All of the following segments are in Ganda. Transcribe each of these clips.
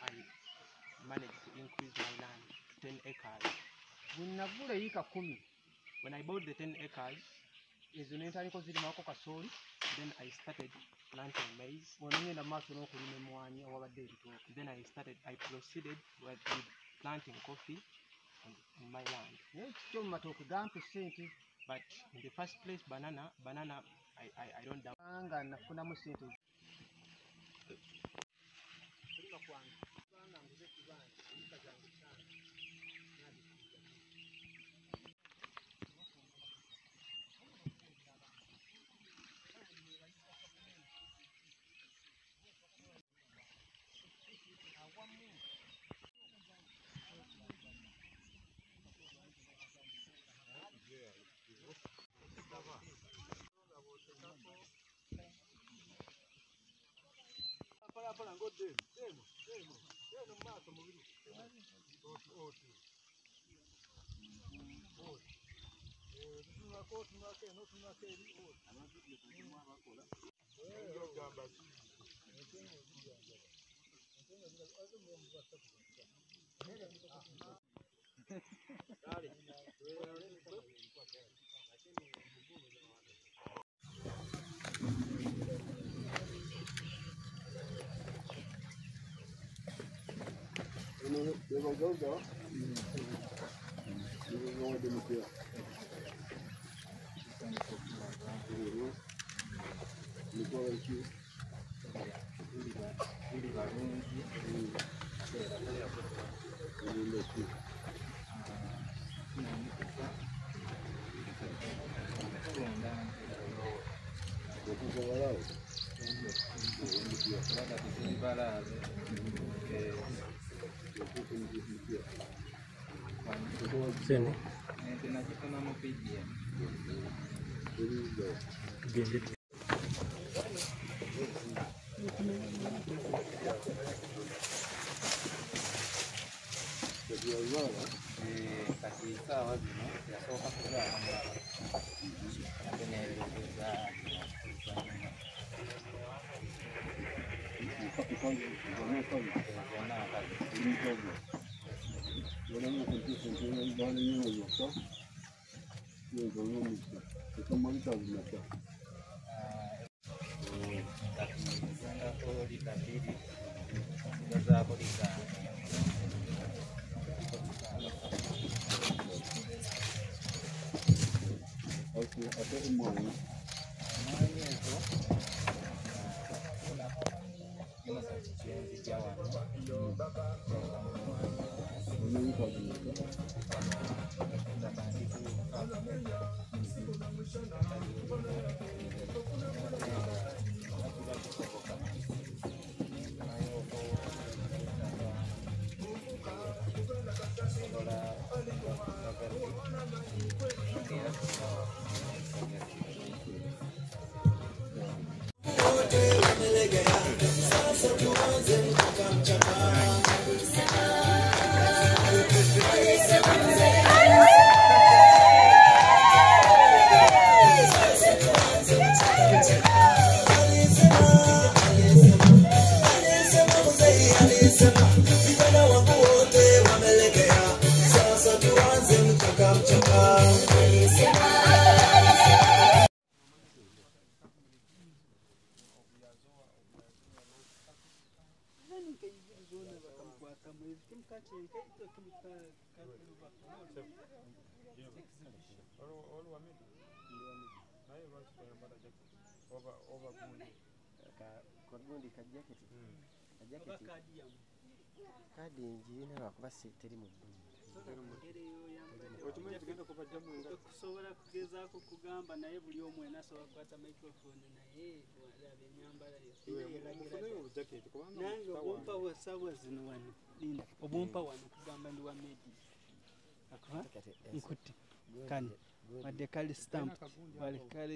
I managed to increase my land to 10 acres. When I bought the 10 acres, then I started planting maize. Then I proceeded with planting coffee in my land. But in the first place, banana, I don't doubt.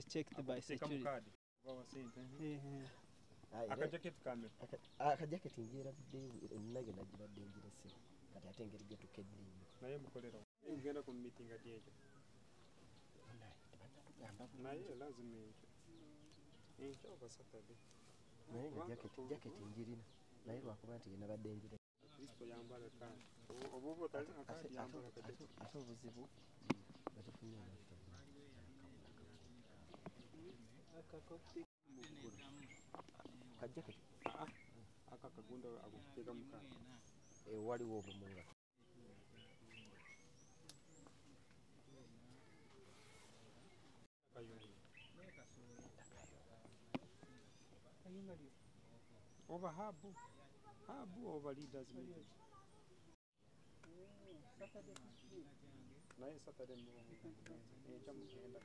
Checked by security. Over Habu over leaders meeting. Naye Saturday enkya mugenda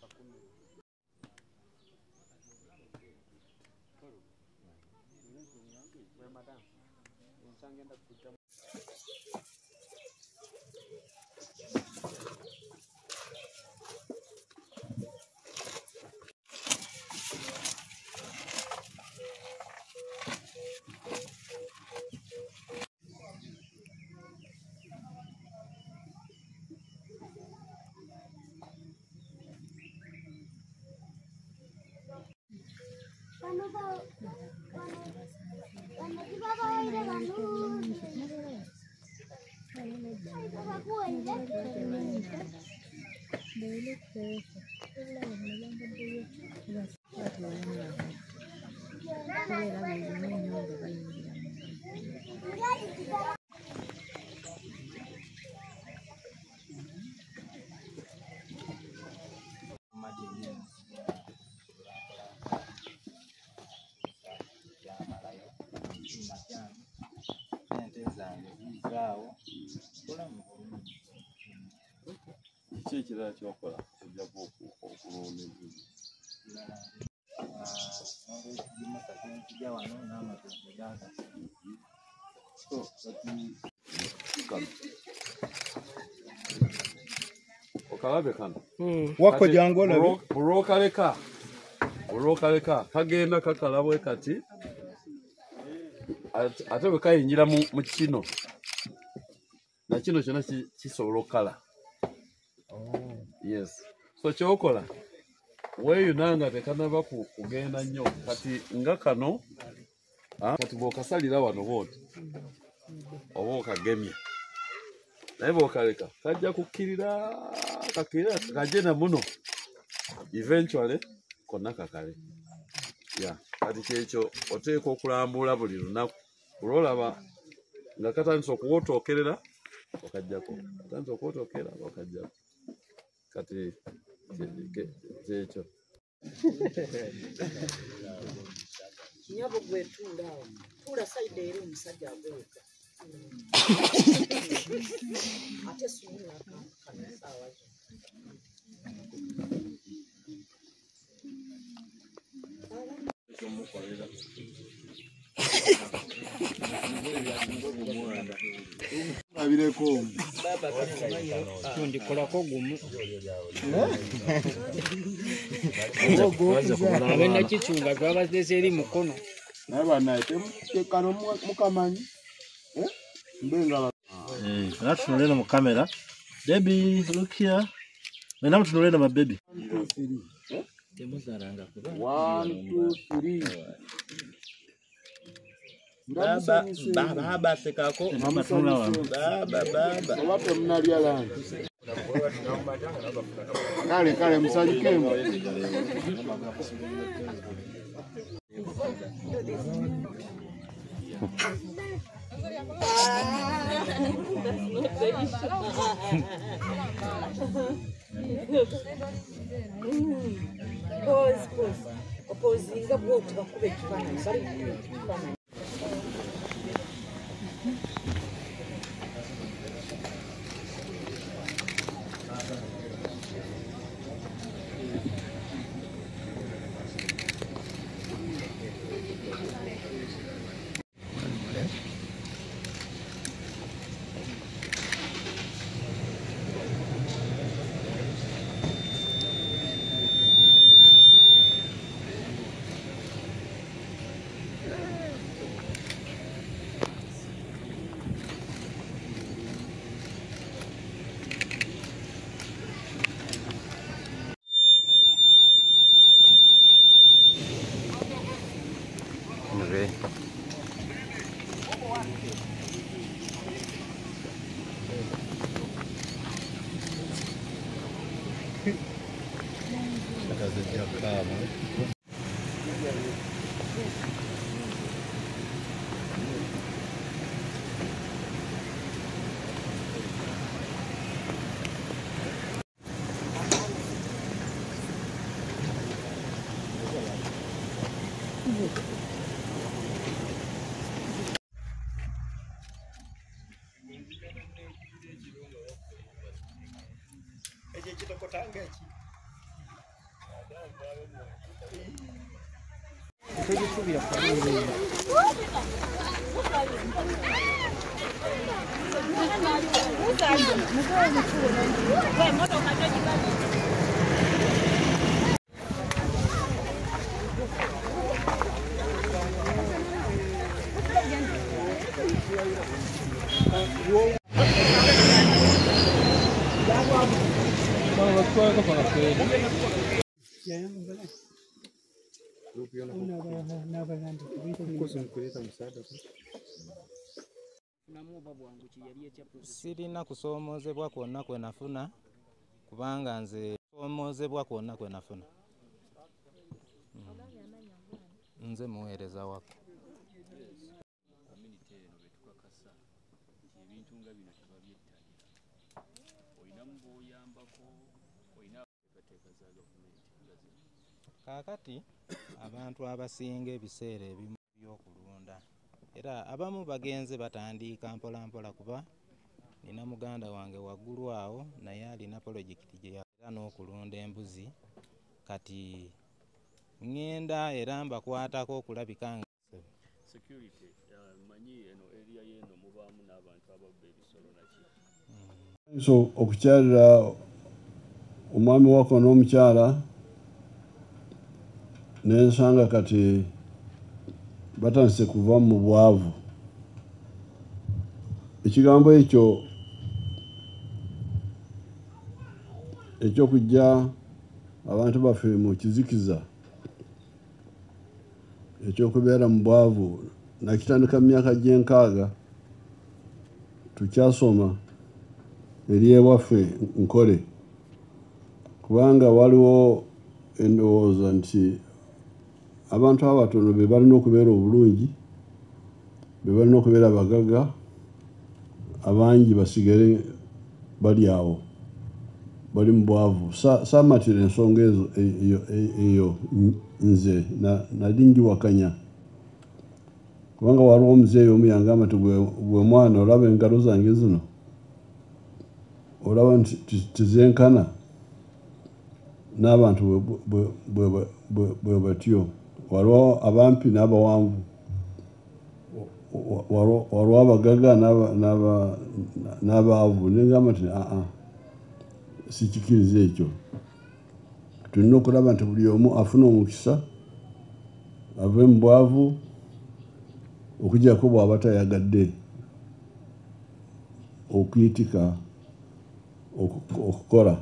kakumi. We madam, enkya ngenda kujja. Ekirala kyokola ojja okulonda embuzi. Okalabe kano Wako jangu olabe olwokaleka kagenda kakalabwe kati ate bwe kayingira mu kino na kino kyonna kisobola okukala. Yes. So kyokola weeyunanga tekanaba kugenda nnyo kati nga kano kati bw'okasalira wano bwoti oba okagemye naye bw'okaleka kajja kukkirira kaje na muno eventually konna kakale. Kati kyekyo oteeka okulambula buli lunaku olwolaba nga katandise okuwotookerera okajjako katandise okuwotookerera okajjako kati kyekyo. Nyabo gwetunda awo tula side eri omusajja agweka ate sumula kanisa awaje abireko tundikolako gumu abenda kichunga twabazese eri mukono nabanaye temukano mukamanyi mbenga tunulena mu kamera. Baby, look here. Mena tunulena ma baby. 1 2 3 Baba sekako. Mama tunula wa. Baba wape mnalia lana. Kale msajikemo. Pause nga bwoti bakube ekifaananyi bali kukuba ekifaananyi. Sirina kusoomozebwa kwonna kwe nafuna kubanga nze kusoomozebwa kwonna kwe nafuna. Nze muweereza wako. Kaakati abantu abasinga ebiseera ebimu by'okulunda era abamu bagenze batandika mpola mpola kuba nina muganda wange waggulu awo naye alina pulojekiti gye yakola n'okulunda embuzi kati ngenda era mbakwatako okulabika nga security manyi eno area yeno mubaamu n'abantu ababba ebisolo naki so okukyalira omwami wako n'omukyala nensanga kati batandise kuva mu bwavu. Ekigambo ekyo ekyokujja abantu baffe mu kizikiza ekyokubeera mu bwavu nakitandika mu myaka gy'enkaaga tukyasoma eri ewaffe nkole kubanga waliwo endowooza nti abantu abatono be balina okubeera obulungi be balina okubeera abagaga abangi basigale bali awo bali mu bwavu saamatira ensonga eyo nze nali ngiwakanya kubanga waliwo omuzeeyi omu yangamba nti gwe mwana olaba engalo zange zino olaba nti tizenkana n'abantu bwe batyo waliwo abampi n'abawanvu waliwo abagaga n'abaavu nengamba nti sikikiriza ekyo tulina okulaba nti buli omu afuna omukisa ave mu bwavu okujjako bw'aba tayagadde okuyitika okukola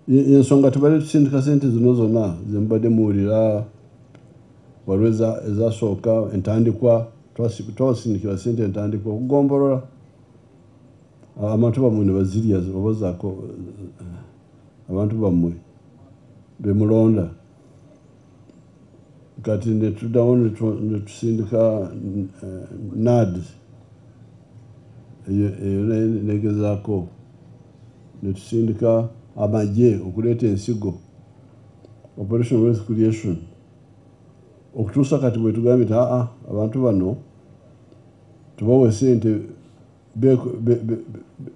ensonga tubadde tusindika sente zino zonna zembadde muwulira waliwo ezasooka entandikwa twasindikira sente entandikwa okugombolola abantu bammwe ne bazirya obazaako abantu bammwe bemulonda kati netuddawo netusindika NAD eyo negezaako netusindika amagye okuleeta ensigo Operation Wealth Creation okutuusa kati bwe tugambye nti abantu bano tubawe sente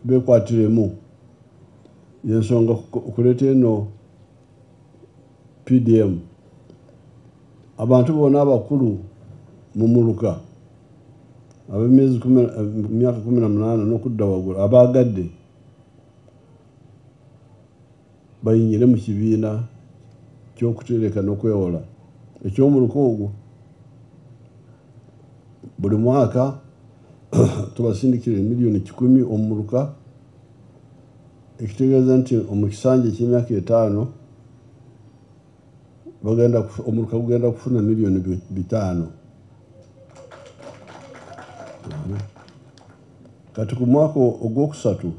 bekwatiremu yensonga okuleeta eno PDM abantu bonna abakulu mu muluka ab'emyezi myaka 18 n'okudda waggulu abaagadde bayinyire mu kibiina ky'okutereka n'okwewola eky'omuluka ogwo buli mwaka tubasindikira miliyoni 10 omuluka ekitegeeza nti omu kisanja eky'emyaka 5 omuluka gugenda kufuna miliyoni 5 gwabwe kati ku mwaka ogwokusatu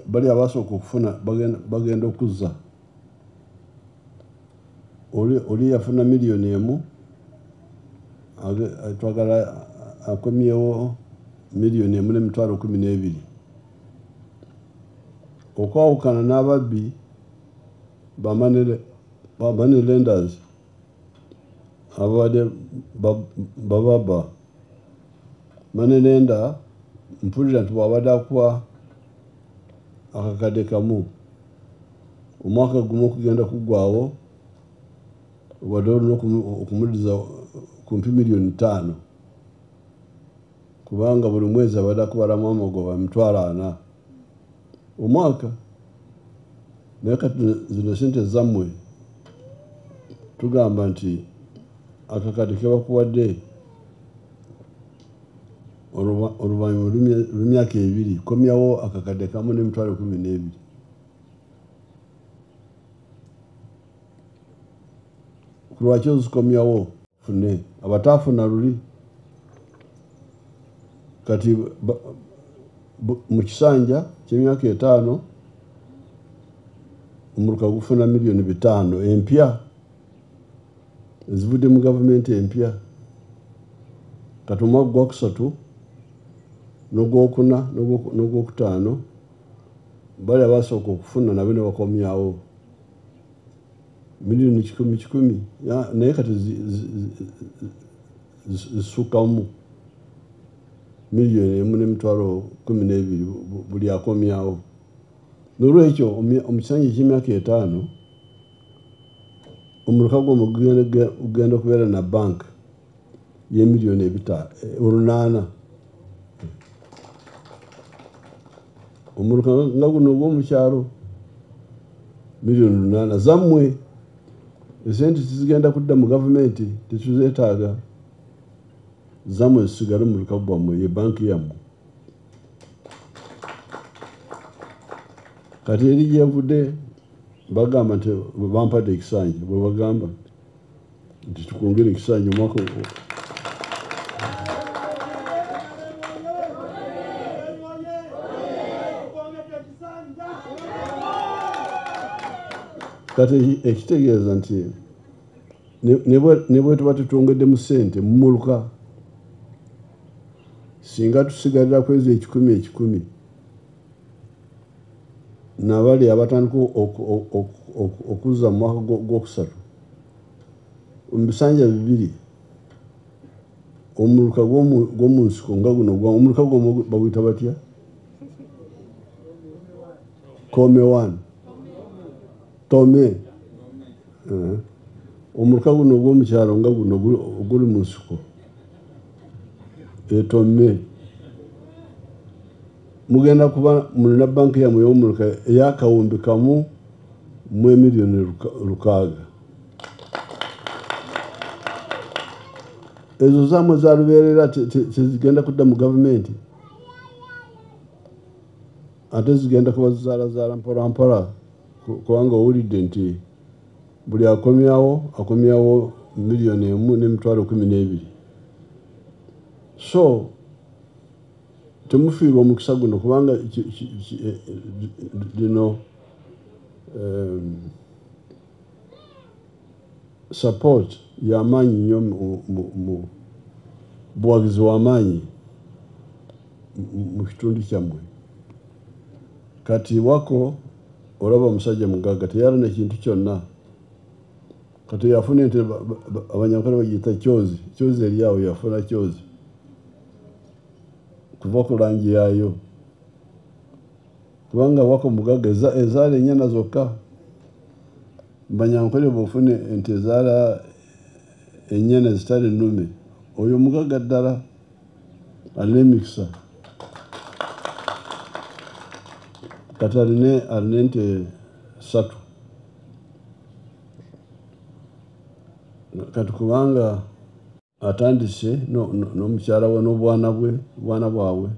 bali abasooka okufuna bagenda okuzza oli yafuna $1,000,000 twagala akomyewo $1,012,000 okwawukana n'ababbi ba money lenders abadde bababa money lender mpulira nti bwabadde akuwa akakadde kamu omwaka gumu okugenda kuggwawo obadde olina okumuliza kumpi $5,000,000 kubanga buli mwezi abadde akubalamu amagoba $40,000 omwaka. Naye kati zino sente zammwe tugamba nti akakadde ke bakuwadde oluvannyuma lw'emyaka 2 komyawo akakadde kamu $12,000. Lwaki ozikomyawo fune abataafuna luli kati mu kisanja ky'emyaka 5 omuluka gufuna $5,000,000 empya ezivudde mu gavumenti empya kati omwaka gwokusatu n'ogwokuna n'ogwokutaano bali abasooka okufuna nabo ne bakomyawo $1,000,000 naye kati zisukkamu $1,012,000 buli akomyawo. Nolwekyo omukisanja eky'emyaka 5 omuluka gwo gugenda okubeera na bank $8,000,000 omuluka nga guno ogw'omukyalo $8,000,000 zammwe esente tizigenda kudda mu gavumenti tetuzeetaaga zammwe zisigale mu muluka gwammwe ye banki yammwe. Kati eri gyevudde bagamba nti bampadde ekisanja bwe bagamba nti tukwongere ekisanja omwaka kati ekitegeeza nti ne bwe tuba tetwongeddemu ssente mu muluka singa tusigalira kwezi 10,000 nabali abatandika okuzza mu mwaka gwokusatu mu bisanja 2 omuluka gw'omunsiko nga guno omuluka gwo baguyita batya Kome 1 Tome omuluka guno ogw'omukyalo nga guno oguli mu nsiko Tome mugenda kuba mulina banki yammwe y'omuluka ey'akawumbi kamu mu $1,600,000 ezo zammwe zalubeerera tezigenda kudda mu gavumenti ate zigenda kuba zizaalazaala mpolampola kubanga owulidde nti buli akomyawo $1,012,000. So temufiirwa omukisa guno kubanga lino support y'amaanyi nnyo mu buwagizi w'amaanyi mu kitundu kyammwe. Kati wako olaba omusajja mugagga teyalina ekintu kyonna kati yafuna ente abanyankole bagiyita kyozi eri awo yafuna kyozi kuva ku langi yaayo kubanga wako mugagga ezaala ennyana zokka banyankole bwofune ente ezaala ennyana zitali nnume oyo mugagga ddala alina emikisa kati alina ente 3 kati kubanga atandise n'omukyala we n'obwana bwabwe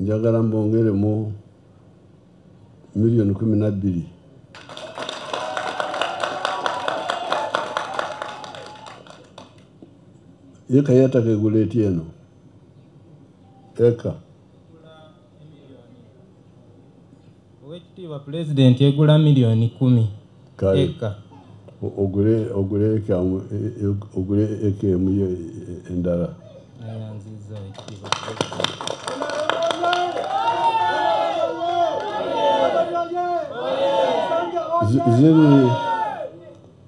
njagala mbongeremu $12,000,000 Eka yataka egula etya eno? Eka. Oweekitiibwa Pulezidenti egula milioni 10 Kale. eka. Ogule eka emu endala. Neyanziza Oweekitiibwa Pulezidenti.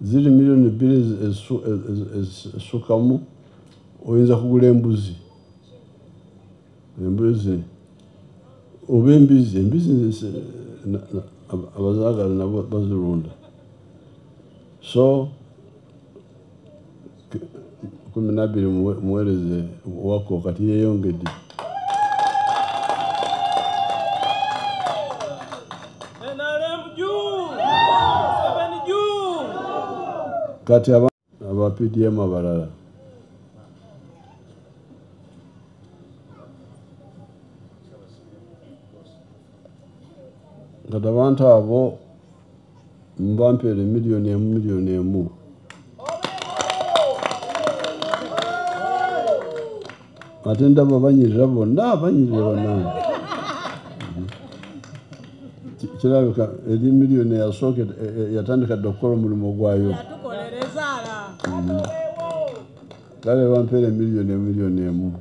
Ziri milioni 2 essukamu oyinza kugula embuzi. Oba embizi abazaagala nabo bazirunda. So 12 muweereze wako kati yeeyongedde. Kati aba PDM abalala kati abantu abo mbampeere milioni emu. Ate ndaba banyirira bonna bannange. Kirabika eri milioni yasooka yatandika dde okukola omulimu gwayo. Kale bampeere milioni emu.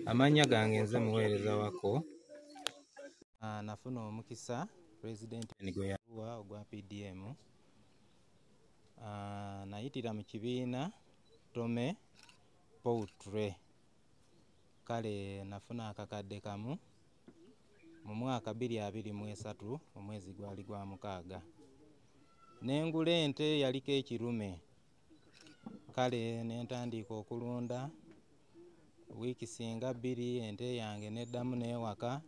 Amanya gange nze muweereza wako. Nafuna omukisa Pulezidenti gwe yawa ogwa PDM. Nayitira mu kibiina Tome Poutre. Kale nafuna akakadde kamu mu mwaka 2023 omwezi gwali gwa 6. Nengula ente yaliko ekirume. Kale nentandika okulunda wiiki singa 2 ente yange neddamu n'ewaka.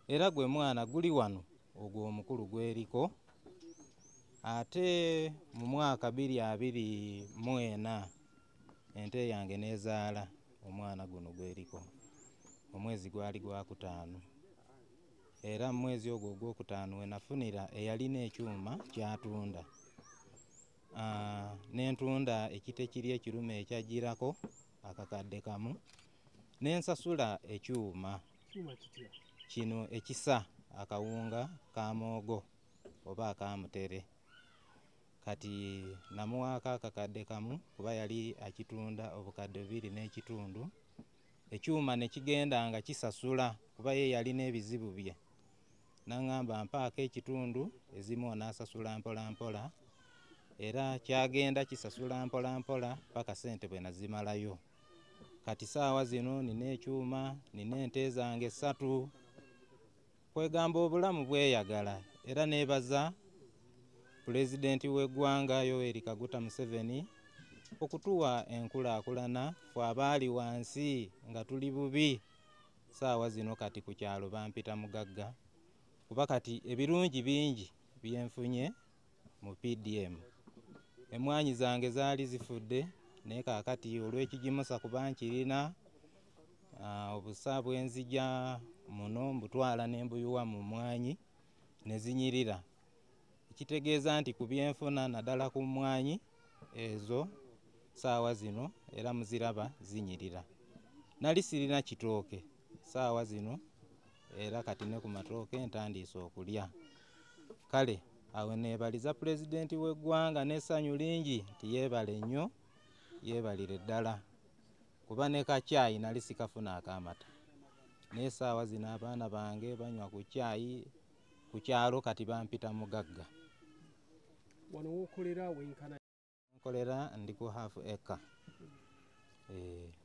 Era gwe mwana guli wano ogwo omukulu gweriko. Ate mu mwaka 2024 ente yange nezaala omwana guno gweriko. Omwezi gwali gwa 5. Era mu mwezi ogwo ogw'okutaano we nafunira eyalina ekyuma kyatunda. Nentunda ekite kiri ekirume ekyagirako akakadde kamu. Nensasula ekyuma kino ekisa akawunga ka moogo oba akamutere. Kati namuwaako akakadde kamu kuba yali akitunda obukadde 2 n'ekitundu. Ekyuma ne kigenda nga kisasula kuba ye yalina ebizibu bye. Nangamba mpaako ekitundu ezimu n'asasula mpola mpola. Era kyagenda kisasula mpola mpola paka sente bwe nazimalayo. Kati saawa zino nina ekyuma, nina ente zange 3. Kwegamba obulamu bweyagala. Era nebaza Pulezidenti w'eggwanga Yoweri Kaguta Museveni okutuwa enkulaakulana ffe abaali wansi nga tuli bubi. Saawa zino kati ku kyalo bampita mugagga kuba kati ebirungi bingi byenfunye mu PDM. Emwanyi zange zaali zifudde naye kaakati olw'ekigimusa kuba nkirina obusa bwenzija muno mbutwala n'embuyuwa mu mwanyi ne zinyirira. Ekitegeeza nti ku byenfuna naddala ku mwanyi ezo saawa zino era muziraba zinyirira. Nali sirina kitooke saawa zino era kati ne ku matooke ntandiise okulya. Kale awo neebaliza Pulezidenti w'eggwanga n'essanyu lingi nti yeebale nnyo, yeebalire ddala kuba ne kacaayi nali sikafuna akaamata. Naye saawa zino abaana bange banywa ku caayi ku kyalo kati bampita mugagga. Wano w'okolera wenkana? Nkolera ndi ku half acre.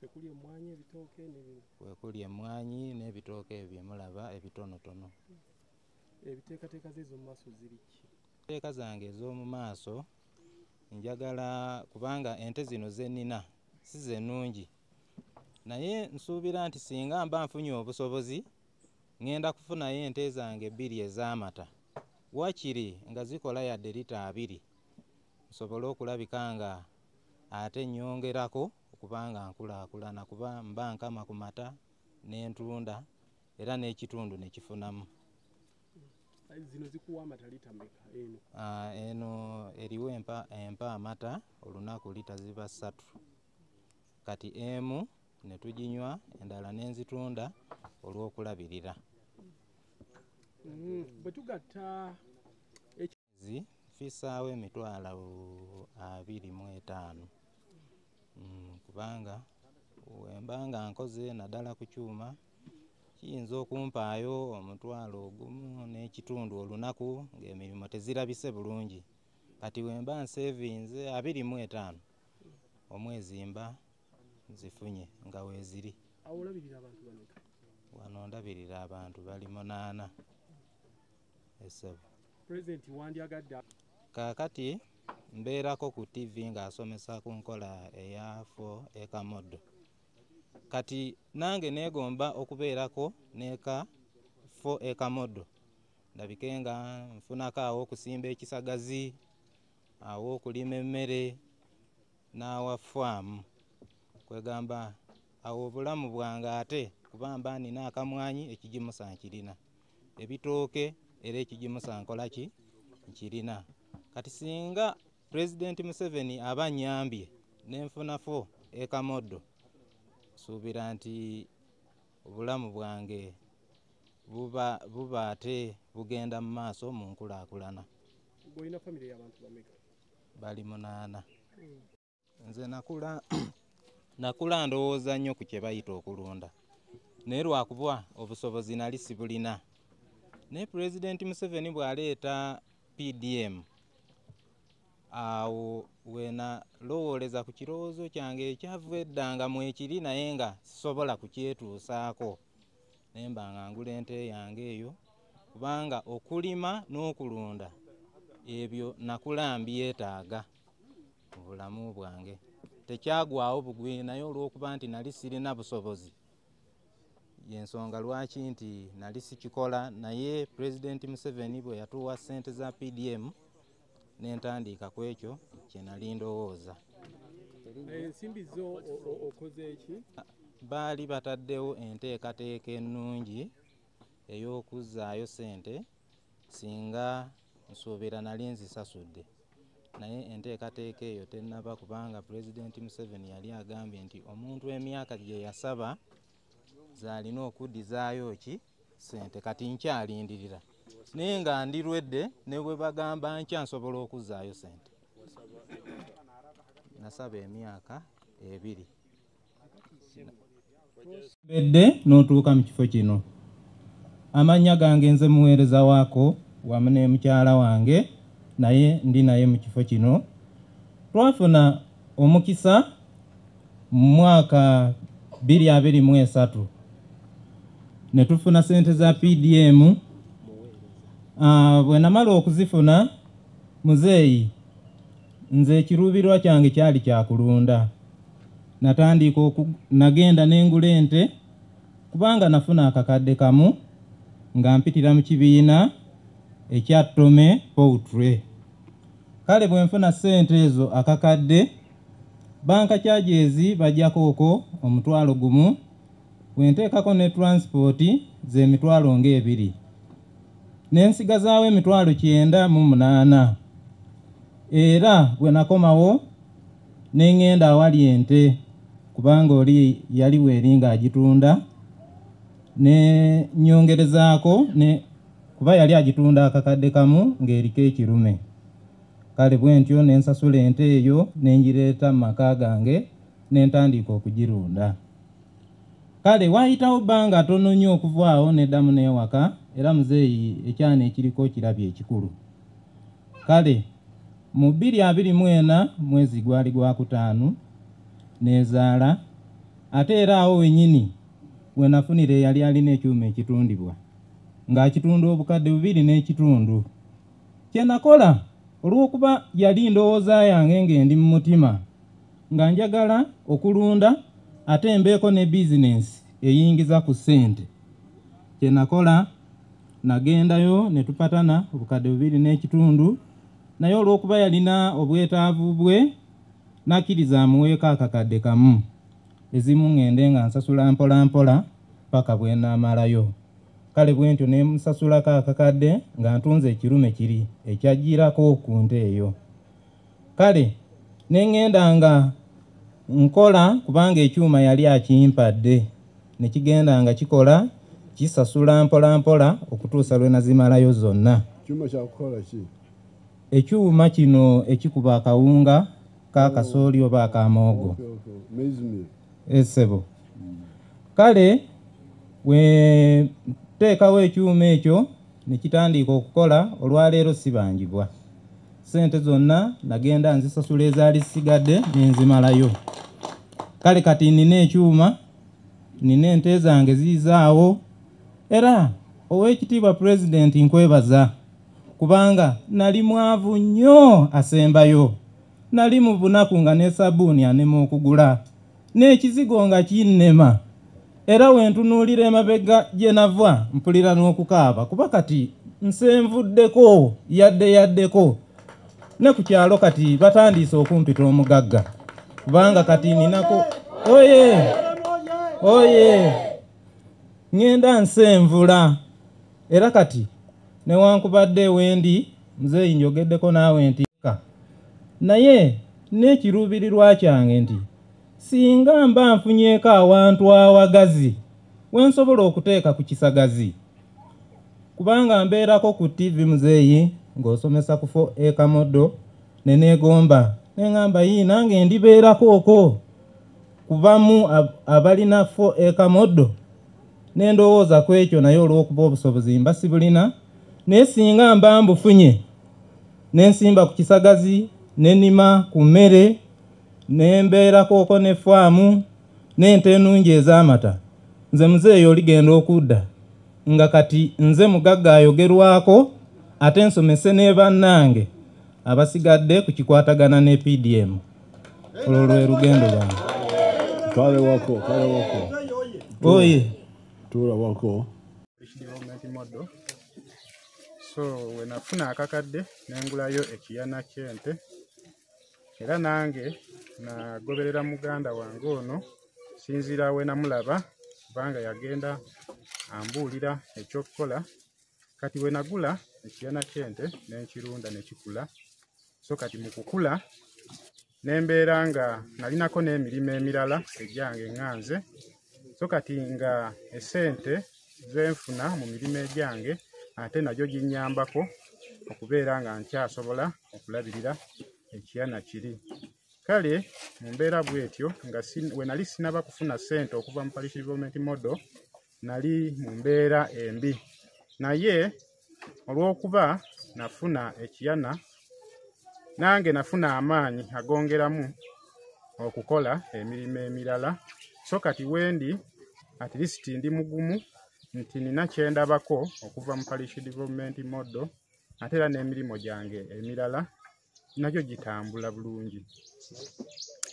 Wekuli emmwanyi ebitooke n'ebintu? Wekuli emmwanyi n'ebitooke ebyo mulaba ebitonotono. Ebiteekateeka ze ez'omu maaso ziri ki? Enteeka zange ez'omu maaso njagala kubanga ente zino ze nnina si zennungi. Naye nsuubira nti singa mba nfunye obusobozi ngenda kufunayo ente zange 2 ez'amata. Wakiri nga zikola yadde lita 2 nsobole okulabika nga ate nnyongerako okubanga nkulaakulana kuba mba nkama ku mata n'entunda era n'ekitundu ne kifunamu. Zino zikuwa amata lita mmeka eno? Eno eriwo empa amata olunaku lita ziba 3. Kati emu ne tuginywa, endala n'enzitunda olw'okulabirira. Bwe tugatta fissaawo emitwalo 25. Kubanga wembanga nkoze naddala ku kyuma kiyinza okumpaayo omutwalo gumu n'ekitundu olunaku ng'emirimu tezirabise bulungi. Kati wemba nsevinze 25 omwezi mba nzifunye nga weeziri. Awo olabirira abantu bameka? Wano ndabirira abantu bali 8. Essebo. President wandyagadde kaakati mbeerako ku TV ng'asomesa ku nkola eya 4 eka moddo. Kati nange neegomba okubeerako n'eka 4 eka moddo. Ndabike nga nfunako awo okusimba ekisagazi, awo okulima emmere, n'awa faamu. Kwegamba awo obulamu bwange ate kubamba nina akamwanyi ekigimusa nkirina. Ebitooke era ekigimusa nkola ki nkirina. Kati singa President Museveni aba nnyambye n'enfuna 4 eka moddo, suubira nti obulamu bwange buba ate bugenda mu maaso mu nkulaakulana. Olina famire y'abantu bameka? Bali 8. Nze nakula ndowooza nnyo ku kye bayita okulunda, naye lwakuba obusobozi nali sibulina. Ne President Museveni bw'aleeta PDM, awo wena lowooleza ku kirowoozo kyange ekyava eddanga mwekiri naye nga sisobola kukyetuusaako. Naye mba nga ngula ente yange eyo, kubanga okulima n'okulunda ebyo nakula mbyetaaga mu bulamu bwange. Tekyagwawo bugwi, naye olw'okuba nti nali sirina busobozi y'ensonga lwaki nti nali sikikola. Naye President Museveni bwe yatuwa ssente za PDM n'entandika ku ekyo kye nali ndowooza. Ensimbi zo okoze ki? Baali bataddewo enteekateeka ennungi ey'okuzzaayo ssente singa nsuubira nali nzisasudde. Naye enteekateeka eyo tennaba, kubanga President Museveni yali agambye nti omuntu emyaka gye yasaba z'alina okuddizaayo ki ssente. Kati nkyalindirira naye nga ndirwedde, ne bwe bagamba nkya nsobola okuzzaayo ssente. Nasaba emyaka 2. Bedde n'otuuka mu kifo kino. Amannya gange nze muweereza waako wamu ne mukyala wange, naye ndi naye mu kifo kino. Twafuna omukisa mu mwaka 2023 ne tufuna ssente za PDM. Bwe namala okuzifuna, muzeeyi, nze ekiruubirwa kyange kyali kya kulunda. Natandika nagenda n'engula ente, kubanga nafuna akakadde kamu nga mpitira mu kibiina ekya Tome Poultry. Kale bwe nfuna ssente ezo akakadde, banka charges bajjako okwo omutwalo gumu, bwe nteekako ne transport z'emitwalo nga 2, n'ensigazaawo emitwalo 98. Era bwe nakomawo ne ngenda awali ente, kubanga oli yali weeri ng'agitunda, ne nyongerezaako kuba yali agitunda akakadde kamu ng'eriko ekirume. Kale bwe ntyo ne nsasula ente eyo ne ngireeta mu maka gange ne ntandika okugirunda. Kale waayitawo bbanga tono nnyo okuvaawo n'eddamu n'ewaka, era muzeeyi ekyana ekiriko kirabye ekikulu. Kale mu 2024 mwezi gwali gwa 5 nezaala, ate era awo wennyini we nafunire yali alina ekyuma ekitundibwa ng'akitunda obukadde 2 n'ekitundu. Kye nakola olw'okuba yali ndowooza yange ng'endi mu mutima nga njagala okulunda ate mbeeko ne bizinensi eyingiza ku ssente, kye nakola nagendayo ne tupatana obukadde 2 n'ekitundu, naye olw'okuba yalina obwetaavu bwe nakkiriza amuweeko akakadde kamu. Ezimu ngende nga nsasula mpola mpola paka bwe naamalayo. kale bwentyo ne musasulako akakadde nga ntunze ekirume kiri ekyajjirako ku nte eyo. Kale ne ŋŋenda nga nkola kubanga ekyuma yali akimpadde ne kigenda nga kikola kisasula mpola mpola okutuusa lwe nazimalayo zonna. Kyuma kya kukola ki? Ekyuma kino ekikuba akawunga kakasooli oba akamoogo. Esebo. Kale we teekawo ekyuma ekyo ne kitandika okukola, olwaleero sibangibwa. Sente zonna nagenda nzisasula ezaali sigadde nenzimalayo. Kale kati nina ekyuma, nina ente zange zizaawo, era Oweekitiibwa Pulezidenti nkwebaza kubanga nali mwavu nnyo asembayo. Nali mu bunaku nga ne sabbuuni anema okugula, n'ekizigo nga kinnema, era we ntunuulira emabega gye nava mpulira n'okukaaba kuba kati nsenvuddeko yaddeko. Ne ku kyalo kati batandiise okumpita omugagga kubanga kati ninako oye ŋŋenda nsenvula, era kati newankubadde wendi muzeeyi njogeddeko naawe nti naye n'ekiruubirirwa kyange nti singa mba nfunyeeko awantu awagazi wensobola okuteeka ku kisagazi, kubanga mbeerako ku TV muzeeyi ng'osomesa ku 4 Model ne neegomba neŋŋamba nange ndibeerako okwo kubamu abalina 4 Model ne ndowooza ku ekyo, naye olw'okuba obusobozi mba sibulina, naye singa mba mbufunye ne nsimba ku kisagazi ne nnima ku mmere ne mbeerako okwo ne faamu n'ente ennungi ez'amata, nze muzeeyi oligenda okudda nga kati nze mugagga ayogerwako ate nsomese ne bannange abasigadde ku kikwatagana ne PDM. Olwo lwe lugendo lwange. Kale wako. Oye. Tuula wako. Development Model. So we nafuna akakadde nengulayo ekiyana ky'ente, era nange nagoberera muganda wange ono sinzira we namulaba kubanga yagenda ambuulira ekyokukola. Kati we nagula ekiyana ky'ente nenkirunda nekikula. So kati mu kukula nembeera nga nalinako n'emirimu emirala egyange eŋŋanze. So kati nga esente zenfuna mu mirimu egyange ate najyo ginnyambako okubeera nga nkyasobola okulabirira ekiyana kiri. Kale mu mbeera bwetyo nga we nali sinaba kufuna ssente okuva mu Parish Development Model, nali mu mbeera embi, naye olw'okuba nafuna ekiyana nange nafuna amaanyi agongeramu okukola emirimu emirala. So kati wendi at least ndi mugumu nti nina kyendabako okuva mu Parish Development Model, ate era n'emirimu gyange emirala nagyo gitambula bulungi.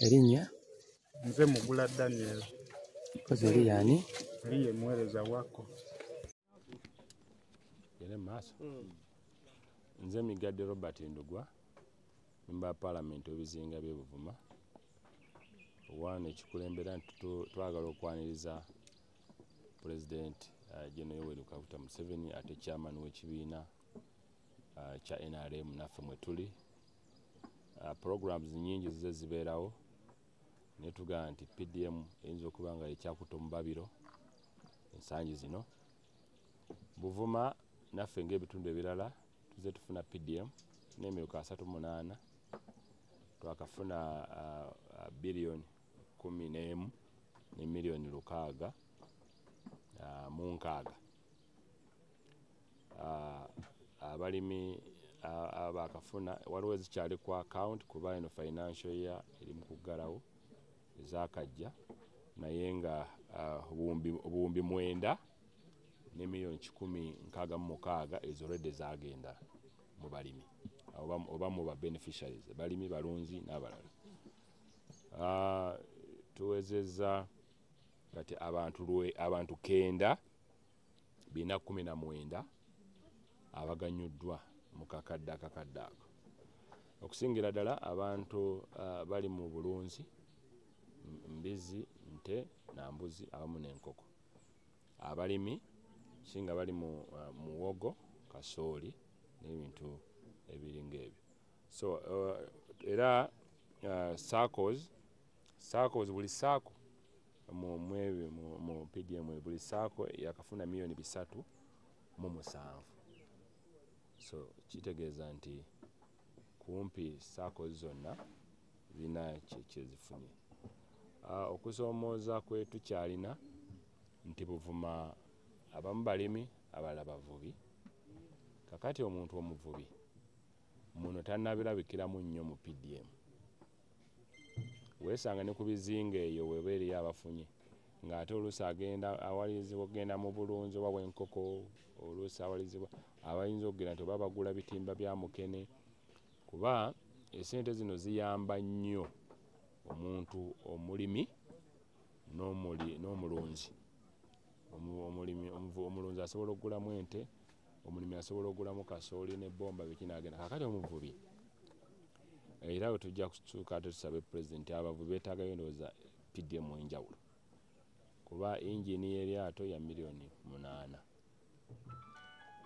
Erinnya? Nze Mugula Daniel. Kozi eri yani? Eriye muweereza wako. Yene maaso. Nze Migadde Robert Ndugwa, memba Parliament w'ebizinga by'e Buvuma. Wane ekikulembera nti twagala okwaniriza President General Yoweri Kaguta Museveni ate chairman w'ekibiina kya NRM naffe mwe tuli. Programs nyingi zize zibeerawo ne tugamba nti PDM eyinza okuba nga ekyakuta mu babiro ensangi zino. Buvuma naffe ng'ebitundu ebirala tuze tufuna PDM n'emyuka 38 twakafuna billion 11 ne million 6 mu nkaaga. Abalimi abakafuna waliwo ezikyali ku account kuba eno financial year eri mu kuggalawo ezakajja, naye nga obuwumbi 9 ne million 166 ezo already zagenda mu balimi oba mu ba beneficiaries, balimi balunzi n'abalala. Tuwezezza kati abantu 9 bina 19 abaganyuddwa mu kakadde ako. Okusingira ddala abantu bali mu bulunzi, mbizi, nte na mbuzi awamu n'enkoko. Abalimi singa bali mu muwogo kasooli n'ebintu ebiringa ebyo. So era circles buli saako mu PDM buli saako yakafuna milioni 3.7. So kitegeeza nti kumpi saako zonna zina kyezifunye. Okusoomooza kwe tukyalina nti Buvuma abamu balimi abalala bavubi. Kakati omuntu omuvubi muno tannabirabikiramu nnyo mu PDM. Weesanga ne ku bizinga eyo weeba eriyo abafunye ng'ate oluusi agenda awalizibwa okugenda mu bulunzi oba bw'enkoko, oluusi awalizibwa abayinza okugenda nti oba bagula bitimba bya mukene, kuba esente zino ziyamba nnyo omuntu omulimi n'omulunzi. Omulunzi asobola okugulamu ente, omulimi asobola okugulamu kasooli n'ebbomba bikinagenda. Kakati omuvubi era we tujja kutuuka tusabe Pulezidenti abavubi beetaagayo endowooza PDM enjawulo, kuba ingini y'eryato ya milioni 8.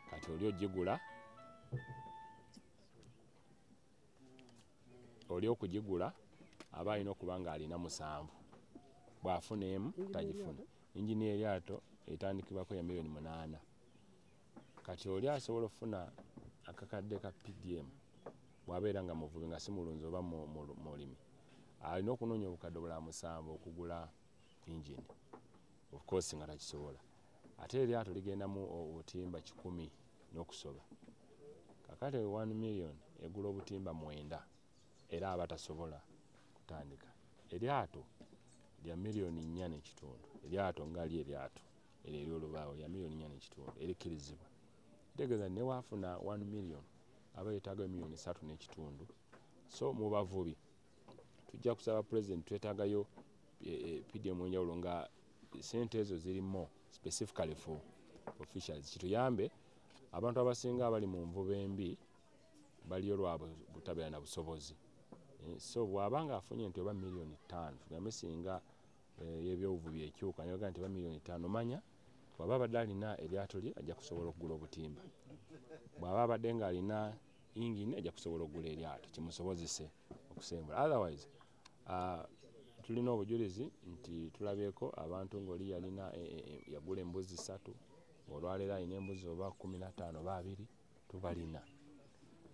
Kati oli okugigula aba alina okuba nga alina 7, bw'afuna emu tagifuna. Ingini y'eryato etandikibwako ya milioni 8. Kati oli asobola okufuna akakadde ka PDM bw'abeera nga muvubi nga si mulunzi oba mulimi, alina okunoonya obukadde bulala 7 okugula ingini, of course nga takisobola. Ate eryato ligendamu obutimba 10 n'okusoba. Kakati 1 million egula obutimba 9 era aba tasobola kutandika. Eryato lya milioni 4.5. Eryato nga eryato eryo olubaawo lya milioni 4.5 erikkirizibwa. Kitegeeza ne waafuna 1 million aba yeetaaga milioni 3.5. So mu bavubi tujja kusaba Pulezidenti twetaagayo PDM enjawulo nga sente ezo zirimo specifically for officials. Kituyambe abantu abasinga abali mu nvuba embi baliyo lwa butabeera na busobozi. So bw'abanga afunye nti oba milioni 5, tugambe singa y'ebyobuvubi ekyuka nayoga nti oba milioni 5, manya bw'aba abadde alina eryato lye ajja kusobola okugula obutimba. Bw'aba abadde nga alina ingini ajja kusobola okugula eryato kimusobozese okusembula. Otherwise tulina obujulizi nti tulabyeko abantu ng'oli yagula embuzi 3, olwaleero alina embuzi oba 15 oba 2 tubalina.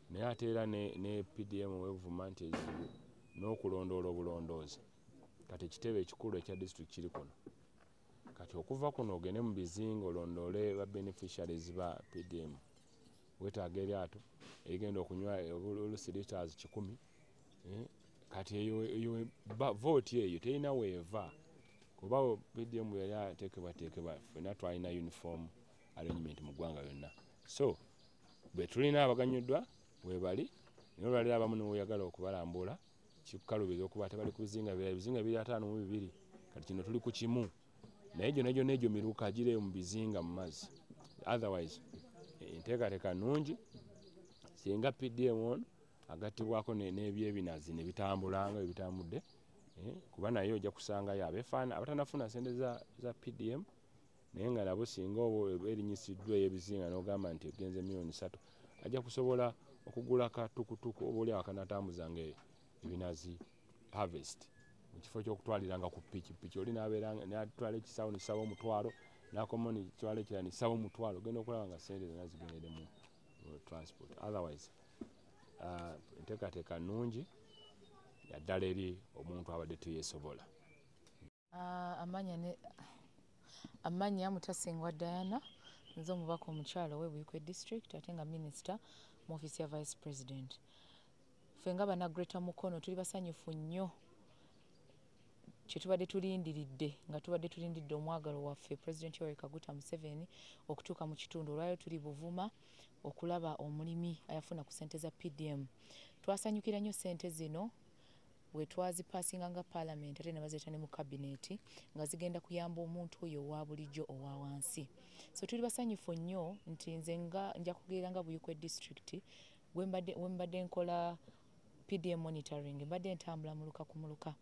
Naye ate era ne PDM webuvuma nti ezibu n'okulondoola obulondoozi. Kati ekitebe ekikulu ekya district kiri kuno. Kati okuva kuno ogende mu bizinga olondoole ba beneficiaries ba PDM. Weetaaga eryato erigenda okunywa olusi liters 10. Kati eyo vote eyo terina weeva, kuba PDM yali ateekebwa ffenna twalina uniform arrangement mu ggwanga lyonna. So bwe tulina abaganyuddwa webali, naye olwaleero abamu niweyagala okubalambula kikukalubiza okuba tebali ku bizinga birala. Ebizinga biri 52, kati kino tuli ku kimu, naye gyonna egyo miruka gireyo mu bizinga mu mazzi. Otherwise enteekateeka nnungi singa PDM ono agattibwako n'ebyebinazi ne bitambula nga ebitambudde, kuba naye ojja kusangayo abatanafuna sente za PDM naye nga nabo singa erinyisiddwa ebizinga n'ogamba nti egenze milioni 3, ajja kusobola okugula katukutuku oba oli akanatambuza nga ebinazi harvest mu kifo ky'okutwaliranga ku pikipiki. Oli n'atwala ekisawo n'ekisawo omutwalo, n'akoma n'ekitwala ekirala n'ekisawo omutwalo, ogenda okulaba nga sente zonna zigendedde mu transport. Otherwise enteekateeka nnungi yaddala eri omuntu abadde teyeesobola. Amanya Mutasingwa Diana, nze omubaka omukyalo w'Ebuyikwe District ate nga Minisita mu office ya Vice President. Ffe nga bana Greater Mukono tuli basanyufu nnyo kye tubadde tulindidde omwagalo waffe President Yoweri Kaguta Museveni okutuuka mu kitundu. Olwaleero tuli Buvuma okulaba omulimi ayafuna ku ssente za PDM. Twasanyukira nnyo ssente zino we twazipasinga nga Parliament ate ne bazeeta ne mu Cabinet nga zigenda kuyamba omuntu oyo owa bulijjo owa wansi. So tuli basanyufu nnyo nti nze nja kugerera nga Buyikwe District we mbadde nkola PDM monitoring, mbadde ntambula muluka ku muluka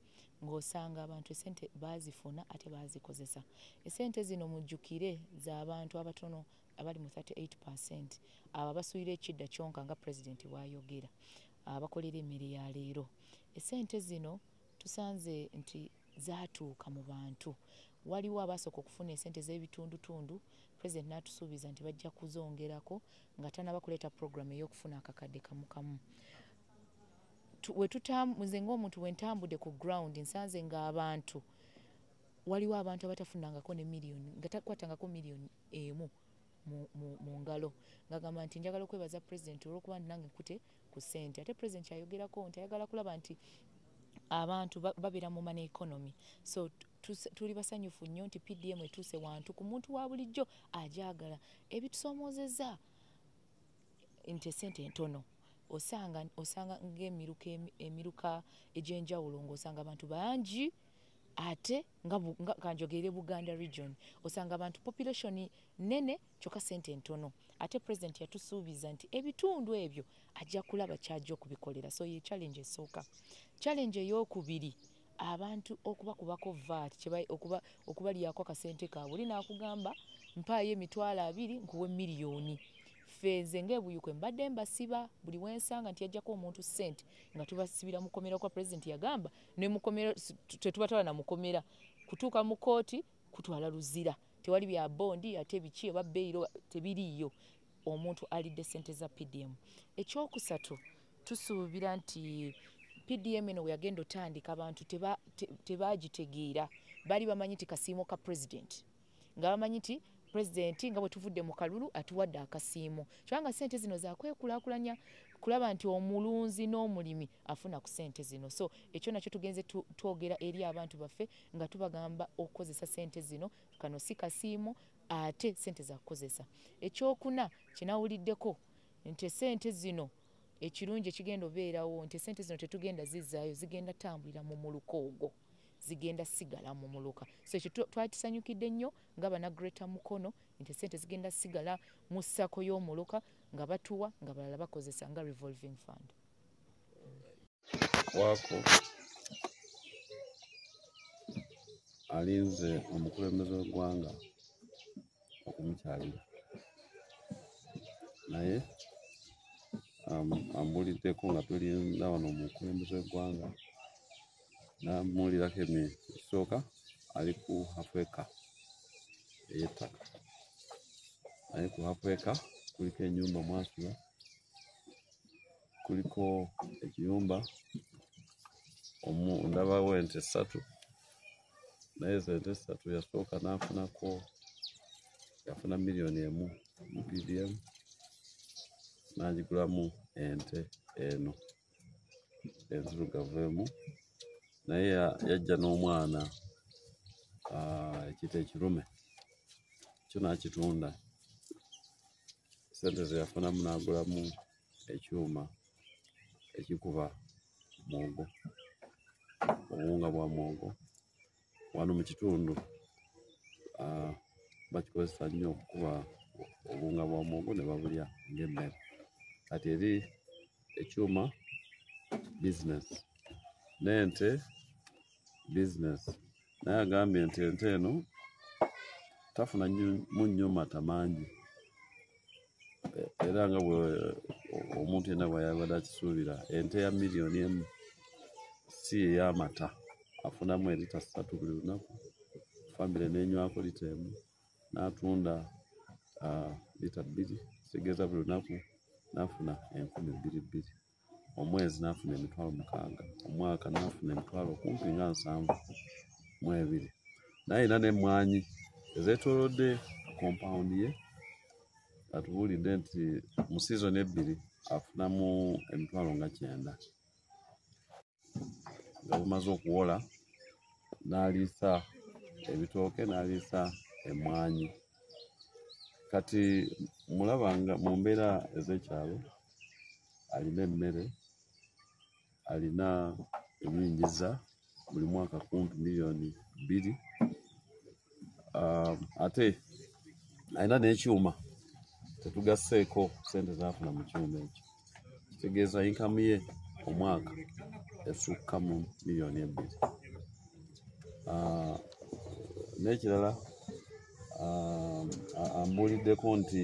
ng'osanga abantu esente baazifuna ate baazikozesa. Esente zino mujjukire z'abantu abatono abali mu 38%, abo abasuulira ekidda kyonka nga pulezidenti bw'ayogera, abakolera emmere ya leero. Esente zino tusanze nti zaatuuka mu bantu. Waliwo abasooka okufuna esente z'ebitundutundu, pulezidenti n'atusuubiza nti bajja kuzongerako nga tanaba kuleeta puroguramu ey'okufuna akakadde kamu kamu. Nze ng'omuntu bwe ntambudde ku ground nsanze ng'abantu waliwo abantu abatafunangako ne miliyoni nga takwatangako miliyoni emu mu ngalo ng'agamba nti njagala okwebaza pulezidenti olw'okuba nange nkute ku ssente. Ate pulezidenti ayogerako nti ayagala kulaba nti abantu babeera mu money economy. So tuli basanyufu nnyo nti PDM etuuse wantu ku muntu wa bulijjo ajaagala. Ebitusoomozezza nti esente entono osanga ng'emiruka egy'enjawulo ng'osanga abantu bangi, ate nga kanjogere Buganda region osanga abantu population nene kyokka sente ntono. Ate president yatusuubiza nti ebitundu ebyo ajja kulaba kyajja okubikolera. So ye challenge esooka. Challenge ey'okubiri, abantu okubakubako VAT okubalyako akasente kaabwe. Oli n'akugamba mpaayo emitwalo 2 nkuwe miliyoni. Feze ng'ebuyukwe mbadde mbasiba buli wensanga nti yajjako omuntu ssente nga tubasibira mukomera kwa president yagamba ne mukomera tetubatwala na mukomera kutuuka mu kooti kutwala luzira. Tewali bya bondi ate biki eba bbeiro tebiriyo. Omuntu alidde ssente za PDM. Ekyokusatu tusuubira nti PDM eno yagenda otandika abantu tebagitegeera. Bali bamanyi ti kasiimo ka president. Nga bamanyi ti president nga bwe tuvudde mu kalulu atuwadde akasiimo. Kyanga ssente zino zakwekulaakulanya kulaba nti omulunzi n'omulimi afuna ku ssente zino. So ekyo nakyo tugenze twogera eri abantu baffe nga tubagamba okukozesa ssente zino. Kano si kasiimo ate ssente za kukozesa. Ekyokuna kinawuliddeko nti ssente zino ekirungi ekigenda obeerawo nti ssente zino tetugenda zizzaayo, zigenda tambulira mu muluka ogwo, zigenda sigala mu muluka. So ekyo twakisanyukidde nnyo nga bana Greater Mukono nti ssente zigenda sigala mu ssako y'omuluka nga batuwa nga balala bakozesa nga revolving fund. Wako alinze omukulembeze w'eggwanga okumukyalira naye ambuliddeko nga tulinda wano omukulembeze w'eggwanga namuwulirako ekisooka ali ku Afirika ey'ettaka. Naye ku Afirika kuliko ennyumba mwasula, kuliko ekiyumba ndabawo ente 3 naye ente 3 yasooka yafuna miliyoni 1 mu PDM n'agigulamu ente eno enzirugavu emu. Naye yajja n'omwana ekita ekirume kyo n'akitunda, ssente ze yafunamu n'agulamu ekyuma ekikuba mwogo, obuwunga bwa mwogo. Wano mu kitundu bakikozesa nnyo okukuba obuwunga bwa mwogo ne babulya ng'emmere. Kati eri ekyuma business n'ente business. Naye agambye nti ente eno tafuna munnyo mata mangi era nga bwe omuntu yenna bw'ayabadde akisuubira ente ya miliyoni 1 si ey'amata, afunamu lita 3 buli lunaku, famire n'enywako lita 1 n'atunda lita 2 kitegeeza buli lunaku n'afuna 12,000, omwezi n'afuna 60,000, omwaka n'afuna 7,200. Naye era n'emmwanyi ezeetoolodde compound ye atubuulidde nti mu season 2 afunamu 9,000. Nga bumaze okuwola n'aliisa ebitooke n'aliisa emmwanyi. Kati mulabanga mu mbeera ez'ekyalo alina emmere, alina enyingiza buli mwaka kumpi miliyoni 2, ate alina n'ekyuma tetugasseeko ssente z'afuna mu kyuma ekyo. Kitegeeza inkamu ye omwaka esukka mu miliyoni 2. n'ekirala ambuuliddeko nti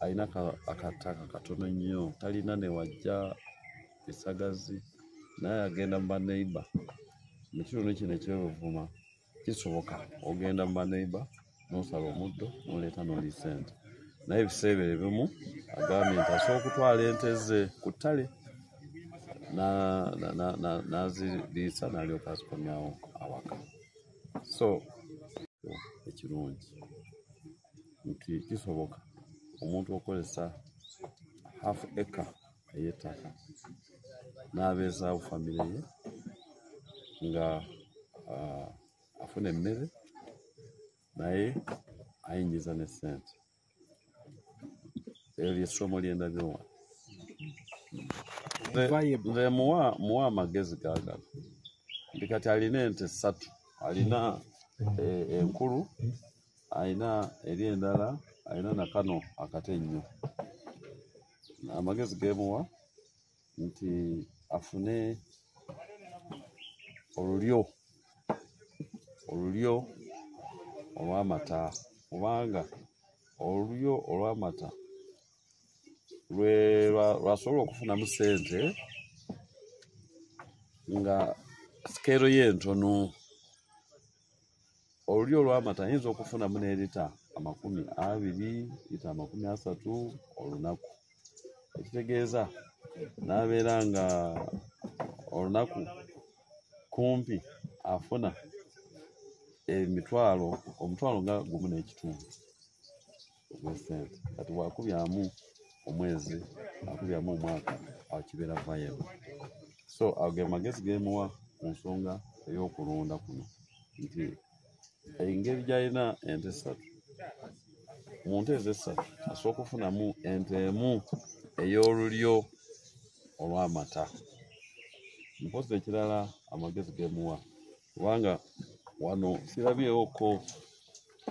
alina akataka katono nnyo, talina ne wajja bisagazi, naye agenda mu baneiba. Mu kitundu kino eky'Ebuvuma kisoboka ogenda mu baneiba n'osala omuddo n'oleeta n'oliisa ente, naye ebiseera ebimu agambye nti asobola okutwala ente ze ku ttale n'aziriisa n'alyoka azikomyawo awaka. So ekirungi nti kisoboka omuntu okozesa half acre ey'ettaka n'abeezaawo famire ye nga afuna emmere naye ayingiza ne ssente. Eryo ly'essomo lye ndabye wano. Nze muwa amagezi gaagala nti kati alina ente 3, alina enkulu, alina eri endala, alina na kano akate ennyo. Amagezi geemuwa nti afune olulyo olw'amata, kubanga olulyo olw'amata lwasobola okufunamu ssente nga sikeero ye ntono. Olulyo olw'amata ayinza okufunamu ne lita 20, lita 30 olunaku, ekitegeeza n'abeera nga olunaku kumpi afuna omutwalo nga 1.5 ogw'essente. Kati bw'akubyamu omwezi, akubyamu omwaka, awo kibeera viable. So ago magezi geemuwa ku nsonga ey'okulunda kuno nti engeri gy'alina ente 3, mu nte ezo 3 asobola okufunamu ente emu ey'olulyo olw'amata. Mpozi ekirala amagezi geemuwa kubanga wano sirabyeko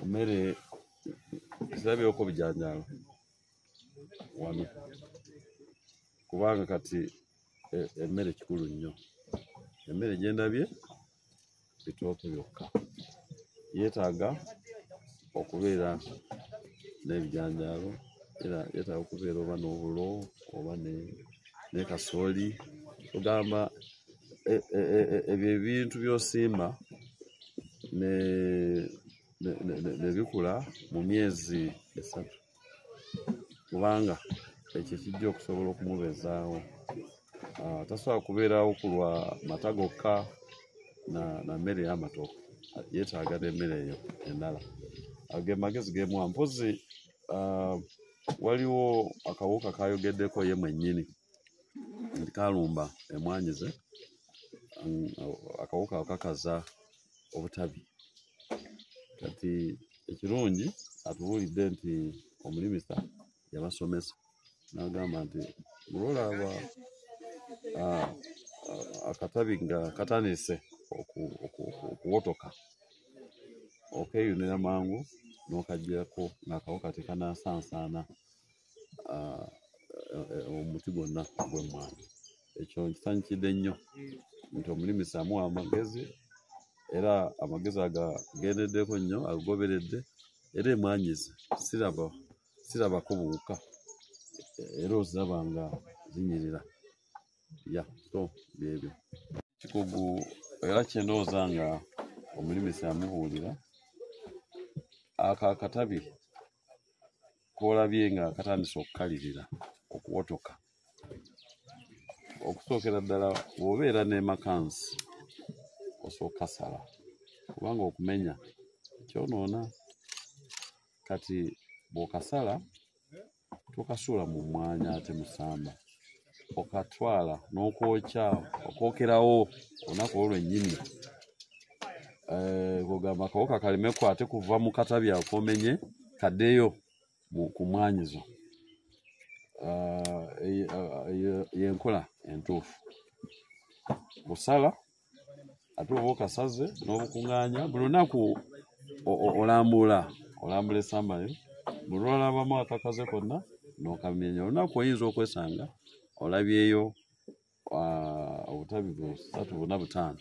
mmere, sirabyeko bijanjaalo wano kubanga kati emmere kikulu nnyo. Emmere gye ndabye bitooke byokka, yeetaaga okubeera n'ebijanjaalo, yeetaaga okubeera oba n'obulo oba ne kasooli. Tugamba ebyo ebintu by'osimba ne bikula mu myezi 3, kubanga ekyo kijja okusobola okumubeezaawo. Tasobola kubeerawo ku lwa mata gokka na mmere y'amatooke, yeetaaga n'emmere eyo endala. Ge magezi geemuwa. Mpozi waliwo akawuka kayogeddeko ye mwennyini nti kalumba emmwanyi ze, akawuka akakaza obutabi. Kati ekirungi atubuulidde nti omulimisa yabasomesa n'agamba nti bw'olaba akatabi nga katandise okuwotoka, okeeyunira mangu n'okaggyako ng'akawuka tekanaasansaana omuti gwonna ogw'emmwanyi. Ekyo nkisanyukidde nnyo nti omulimisa amuwa amagezi, era amagezi agagendeddeko nnyo, agoberedde, era emmwanyi ze sirabako buwuka, era oziraba nga zinyirira. So byebyo kikugu, era kyendowooza nga omulimisa yamubuulira akatabi koolabye nga katandise okukalirira, okuwotoka. Okusookera ddala bw'obeera ne makansi osooka kasala, kubanga okumenya kyonoona. Kati bw'okasala tokasuula mu mwanya ate musamba, okatwala n'okwokya, okwokerawo olunaku olwo lwennyini. Kugamba akawuka kalimeko ate kuva mu katabi akomenye kaddeyo ku mmwanyi zo. Y'enkola entuufu. Busala ate oba okasaze n'obukuŋŋaanya, buli lunaku olambula essamba lyo, buli lwolabamu akakaze konna n'okamenya. Olunaku oyinza okwesanga olabyeyo obutabi 3, 4, 5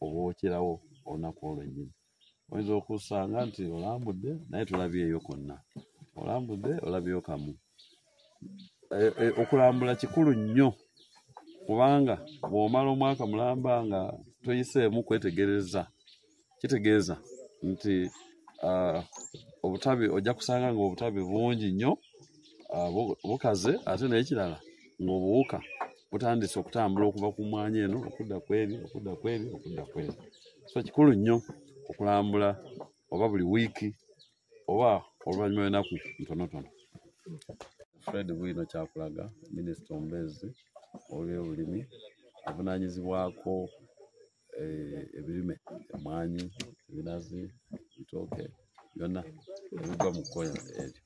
obwokyerawo olunaku olwennyini. Oyinza okusanga nti olambudde naye tulabyeyo konna, olambudde olabyeyo kamu. Okulambula kikulu nnyo kubanga bw'omala omwaka mulamba nga toyiseemu kwetegereza, kitegeeza nti obutabi ojja kusanga nga obutabi bungi nnyo bukaze, ate naye kirala ng'obuwuka butandise okutambula okuva ku mwanya eno okudda kweri. So kikulu nnyo okulambula oba buli wiiki oba oluvannyuma lw'ennaku ntonotono. Fred Bwino Kyakulaga, Minisita omubeezi ow'ebyobulimi avunaanyizibwako ebirime, emmwanyi, ebinazi, ebitooke byonna ebigwa mu kkoya eryo.